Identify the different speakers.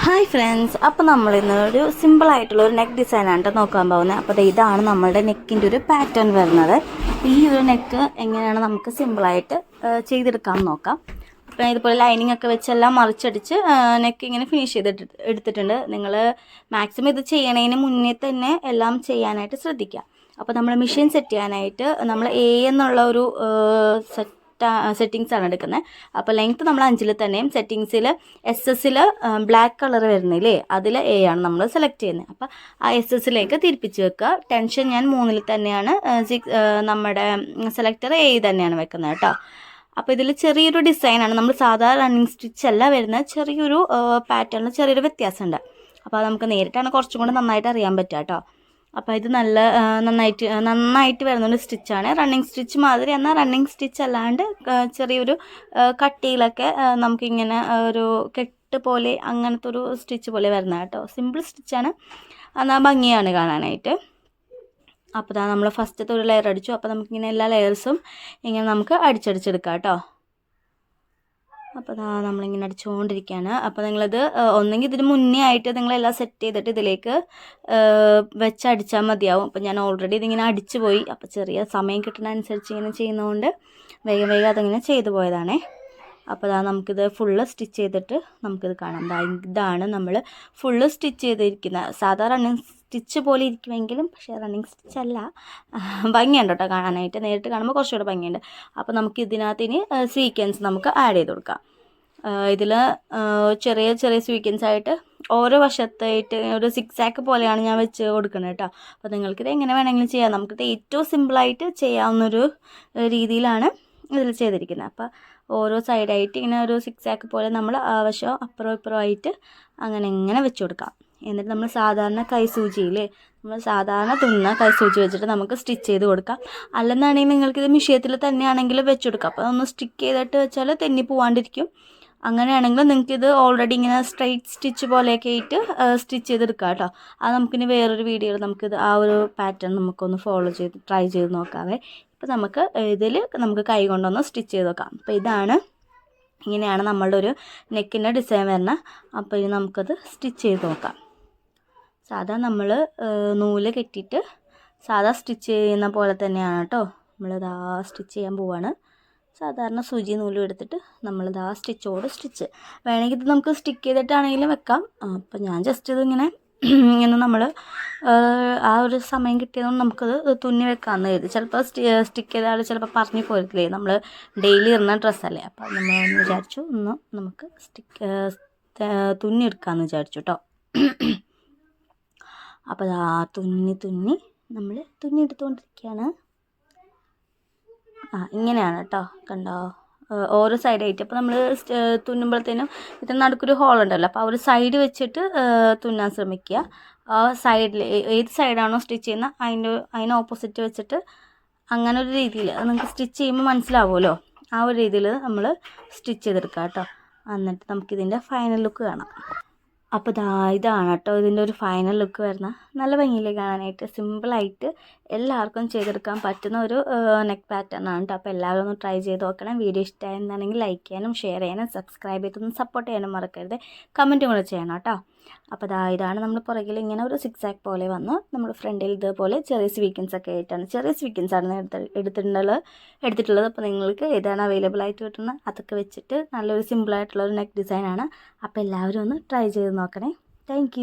Speaker 1: Hi friends, അപ്പോൾ നമ്മളിന്ന് ഒരു സിമ്പിളായിട്ടുള്ള ഒരു നെക്ക് ഡിസൈനാണ് നോക്കാൻ പോകുന്നത്. അപ്പോൾ ഇതാണ് നമ്മളുടെ നെക്കിൻ്റെ ഒരു പാറ്റേൺ വരുന്നത്. ഈ ഒരു നെക്ക് എങ്ങനെയാണ് നമുക്ക് സിമ്പിളായിട്ട് ചെയ്തെടുക്കാം നോക്കാം. അപ്പോൾ ഇതുപോലെ ലൈനിങ് ഒക്കെ വെച്ചെല്ലാം മറിച്ചടിച്ച് നെക്ക് ഇങ്ങനെ ഫിനിഷ് എടുത്തിട്ടുണ്ട്. നിങ്ങൾ മാക്സിമം ഇത് ചെയ്യണതിന് മുന്നേ തന്നെ എല്ലാം ചെയ്യാനായിട്ട് ശ്രദ്ധിക്കുക. അപ്പോൾ നമ്മൾ മെഷീൻ സെറ്റ് ചെയ്യാനായിട്ട് നമ്മൾ എന്നുള്ള ഒരു സെറ്റിങ്സ് ആണ് എടുക്കുന്നത്. അപ്പോൾ ലെങ്ത്ത് നമ്മൾ 5 തന്നെയും സെറ്റിങ്സിൽ SS ബ്ലാക്ക് കളർ വരുന്നില്ലേ, അതിൽ ആണ് നമ്മൾ സെലക്ട് ചെയ്യുന്നത്. അപ്പോൾ ആ SS തിരിപ്പിച്ച് വെക്കുക. ടെൻഷൻ ഞാൻ 3 തന്നെയാണ്, നമ്മുടെ സെലക്ടർ തന്നെയാണ് വെക്കുന്നത് കേട്ടോ. അപ്പോൾ ഇതിൽ ചെറിയൊരു ഡിസൈനാണ്, നമ്മൾ സാധാരണ റണ്ണിങ് സ്റ്റിച്ച് അല്ല വരുന്നത്. ചെറിയൊരു പാറ്റേണിൽ ചെറിയൊരു വ്യത്യാസമുണ്ട്. അപ്പോൾ അത് നമുക്ക് നേരിട്ടാണ് കുറച്ചും കൂടെ നന്നായിട്ട് അറിയാൻ പറ്റുക കേട്ടോ. അപ്പോൾ ഇത് നന്നായിട്ട് വരുന്നൊരു സ്റ്റിച്ചാണ്. റണ്ണിങ് സ്റ്റിച്ച് മാതിരി, എന്നാൽ റണ്ണിങ് സ്റ്റിച്ച് അല്ലാണ്ട് ചെറിയൊരു കട്ടിയിലൊക്കെ നമുക്കിങ്ങനെ ഒരു കെട്ട് പോലെ അങ്ങനത്തെ ഒരു സ്റ്റിച്ച് പോലെ വരുന്നത് കേട്ടോ. സിമ്പിൾ സ്റ്റിച്ചാണ്, എന്നാൽ ഭംഗിയാണ് കാണാനായിട്ട്. അപ്പോൾ നമ്മൾ ഫസ്റ്റത്തെ ഒരു ലെയർ അടിച്ചു. അപ്പോൾ നമുക്കിങ്ങനെ എല്ലാ ലെയേഴ്സും ഇങ്ങനെ നമുക്ക് അടിച്ചെടുക്കാം കേട്ടോ. അപ്പോൾ നമ്മളിങ്ങനെ അടിച്ചുകൊണ്ടിരിക്കുകയാണ്. അപ്പോൾ നിങ്ങളത് ഒന്നെങ്കിൽ ഇതിന് മുന്നേ ആയിട്ട് നിങ്ങളെല്ലാം സെറ്റ് ചെയ്തിട്ട് ഇതിലേക്ക് വെച്ചടിച്ചാൽ മതിയാവും. അപ്പോൾ ഞാൻ ഓൾറെഡി ഇതിങ്ങനെ അടിച്ചു പോയി. അപ്പോൾ ചെറിയ സമയം കിട്ടുന്ന അനുസരിച്ച് ഇങ്ങനെ ചെയ്യുന്നതുകൊണ്ട് വേഗം അതിങ്ങനെ ചെയ്തു പോയതാണേ. അപ്പോൾ നമുക്കിത് ഫുള്ള് സ്റ്റിച്ച് ചെയ്തിട്ട് നമുക്കിത് കാണാം. ഇതാണ് നമ്മൾ ഫുള്ള് സ്റ്റിച്ച് ചെയ്തിരിക്കുന്നത്. സാധാരണ റണ്ണിങ് സ്റ്റിച്ച് പോലെ ഇരിക്കുമെങ്കിലും പക്ഷേ റണ്ണിങ് സ്റ്റിച്ച് അല്ല. ഭംഗിയുണ്ട് കേട്ടോ കാണാനായിട്ട്, നേരിട്ട് കാണുമ്പോൾ കുറച്ചുകൂടെ ഭംഗിയുണ്ട്. അപ്പോൾ നമുക്ക് ഇതിനകത്തിന് സ്വീക്വൻസ് നമുക്ക് ആഡ് ചെയ്ത് കൊടുക്കാം. ഇതിൽ ചെറിയ ചെറിയ സ്വീക്വൻസ് ആയിട്ട് ഓരോ വശത്തായിട്ട് ഒരു സിക്സാക്ക് പോലെയാണ് ഞാൻ വെച്ച് കൊടുക്കുന്നത് കേട്ടോ. അപ്പോൾ നിങ്ങൾക്കിത് എങ്ങനെ വേണമെങ്കിലും ചെയ്യാം. നമുക്കിത് ഏറ്റവും സിമ്പിളായിട്ട് ചെയ്യാവുന്നൊരു രീതിയിലാണ് ഇതിൽ ചെയ്തിരിക്കുന്നത്. അപ്പോൾ ഓരോ സൈഡായിട്ട് ഇങ്ങനെ ഒരു സിക്സാക്ക് പോലെ നമ്മൾ ആവശ്യം അപ്പുറം ഇപ്പുറമായിട്ട് അങ്ങനെ വെച്ച് കൊടുക്കാം. എന്നിട്ട് നമ്മൾ സാധാരണ കൈസൂചിയില്ലേ, നമ്മൾ സാധാരണ കൈസൂചി വെച്ചിട്ട് നമുക്ക് സ്റ്റിച്ച് ചെയ്ത് കൊടുക്കാം. അല്ലെന്നാണെങ്കിൽ നിങ്ങൾക്കിത് മിഷ്യത്തിൽ തന്നെയാണെങ്കിൽ വെച്ച് കൊടുക്കാം. അപ്പോൾ ഒന്ന് സ്റ്റിക്ക് ചെയ്തിട്ട് വെച്ചാൽ തെന്നി പോവാണ്ടിരിക്കും. അങ്ങനെയാണെങ്കിൽ നിങ്ങൾക്കിത് ഓൾറെഡി ഇങ്ങനെ സ്ട്രൈറ്റ് സ്റ്റിച്ച് പോലെയൊക്കെ ആയിട്ട് സ്റ്റിച്ച് ചെയ്തെടുക്കാം കേട്ടോ. അത് നമുക്കിനി വേറൊരു വീഡിയോയിൽ നമുക്കിത് ആ ഒരു പാറ്റേൺ നമുക്കൊന്ന് ട്രൈ ചെയ്ത് നോക്കാവേ. ഇപ്പോൾ നമുക്ക് ഇതിൽ നമുക്ക് കൈ കൊണ്ടൊന്ന് സ്റ്റിച്ച് ചെയ്ത് നോക്കാം. അപ്പോൾ ഇങ്ങനെയാണ് നമ്മളുടെ ഒരു നെക്കിൻ്റെ ഡിസൈൻ വരുന്നത്. അപ്പോൾ ഇനി നമുക്കത് സ്റ്റിച്ച് ചെയ്ത് നോക്കാം. സാധാ നമ്മൾ നൂല് കെട്ടിയിട്ട് സാധാ സ്റ്റിച്ച് ചെയ്യുന്ന പോലെ തന്നെയാണ് കേട്ടോ. നമ്മളിതാ സ്റ്റിച്ച് ചെയ്യാൻ പോവാണ്. സാധാരണ സൂചി നൂലും എടുത്തിട്ട് നമ്മളിതാ സ്റ്റിച്ചോട് സ്റ്റിച്ച് വേണമെങ്കിൽ ഇത് നമുക്ക് സ്റ്റിക്ക് ചെയ്തിട്ടാണെങ്കിലും വെക്കാം. അപ്പോൾ ഞാൻ ജസ്റ്റ് ഇതിങ്ങനെ നമ്മൾ ആ ഒരു സമയം കിട്ടിയതുകൊണ്ട് നമുക്കത് തുന്നി വെക്കാമെന്ന് കരുതി. ചിലപ്പോൾ സ്റ്റിക്ക് ചെയ്താൽ ചിലപ്പോൾ പറഞ്ഞു പോരത്തില്ലേ, നമ്മൾ ഡെയിലി ഇടുന്ന ഡ്രസ്സല്ലേ. അപ്പോൾ നമ്മൾ വിചാരിച്ചു നമുക്ക് തുന്നി എടുക്കാമെന്ന് വിചാരിച്ചു കേട്ടോ. അപ്പോൾ തുന്നി നമ്മൾ തുന്നി എടുത്തുകൊണ്ടിരിക്കുകയാണ്. ഇങ്ങനെയാണ് കേട്ടോ, കണ്ടോ, ഓരോ സൈഡായിട്ട്. അപ്പോൾ നമ്മൾ തുന്നുമ്പോഴത്തേനും ഇതിന് നടുക്കൊരു ഹോൾ ഉണ്ടല്ലോ, അപ്പോൾ ആ ഒരു സൈഡ് വെച്ചിട്ട് തുന്നാൻ ശ്രമിക്കുക. ആ സൈഡിൽ ഏത് സൈഡാണോ സ്റ്റിച്ച് ചെയ്യുന്നത് അതിന് ഓപ്പോസിറ്റ് വെച്ചിട്ട് അങ്ങനെ ഒരു രീതിയിൽ നിങ്ങൾക്ക് സ്റ്റിച്ച് ചെയ്യുമ്പോൾ മനസ്സിലാവുമല്ലോ. ആ ഒരു രീതിയിൽ നമ്മൾ സ്റ്റിച്ച് ചെയ്തെടുക്കുക കേട്ടോ. എന്നിട്ട് നമുക്കിതിൻ്റെ ഫൈനൽ ലുക്ക് കാണാം. അപ്പോൾ ഇതാണ് കേട്ടോ ഇതിൻ്റെ ഒരു ഫൈനൽ ലുക്ക് വരുന്ന. നല്ല ഭംഗിയില്ലേ കാണാനായിട്ട്. സിമ്പിളായിട്ട് എല്ലാവർക്കും ചെയ്തെടുക്കാൻ പറ്റുന്ന ഒരു നെക്ക് പാറ്റേൺ ആണ് കേട്ടോ. അപ്പോൾ എല്ലാവരും ഒന്ന് ട്രൈ ചെയ്ത് നോക്കണം. വീഡിയോ ഇഷ്ടമായിരുന്നാണെങ്കിൽ ലൈക്ക് ചെയ്യാനും ഷെയർ ചെയ്യാനും സബ്സ്ക്രൈബ് ചെയ്തൊന്ന് സപ്പോർട്ട് ചെയ്യാനും മറക്കരുത്. കമൻറ്റും കൂടെ ചെയ്യണം കേട്ടോ. അപ്പോൾ ഇതാണ് നമ്മൾ പുറകിൽ ഇങ്ങനെ ഒരു സിക്സാക്ക് പോലെ വന്ന് നമ്മൾ ഫ്രണ്ടിൽ ഇതുപോലെ ചെറിയ സ്വീക്വൻസ് ഒക്കെ ആയിട്ടാണ്, ചെറിയ സ്വീക്വൻസ് ആണ് എടുത്തിട്ടുള്ളത്. അപ്പോൾ നിങ്ങൾക്ക് ഏതാണ് അവൈലബിൾ ആയിട്ട് കിട്ടുന്നത് അതൊക്കെ വെച്ചിട്ട് നല്ലൊരു സിമ്പിളായിട്ടുള്ളൊരു നെക്ക് ഡിസൈനാണ്. അപ്പോൾ എല്ലാവരും ഒന്ന് ട്രൈ ചെയ്ത് നോക്കണേ. താങ്ക്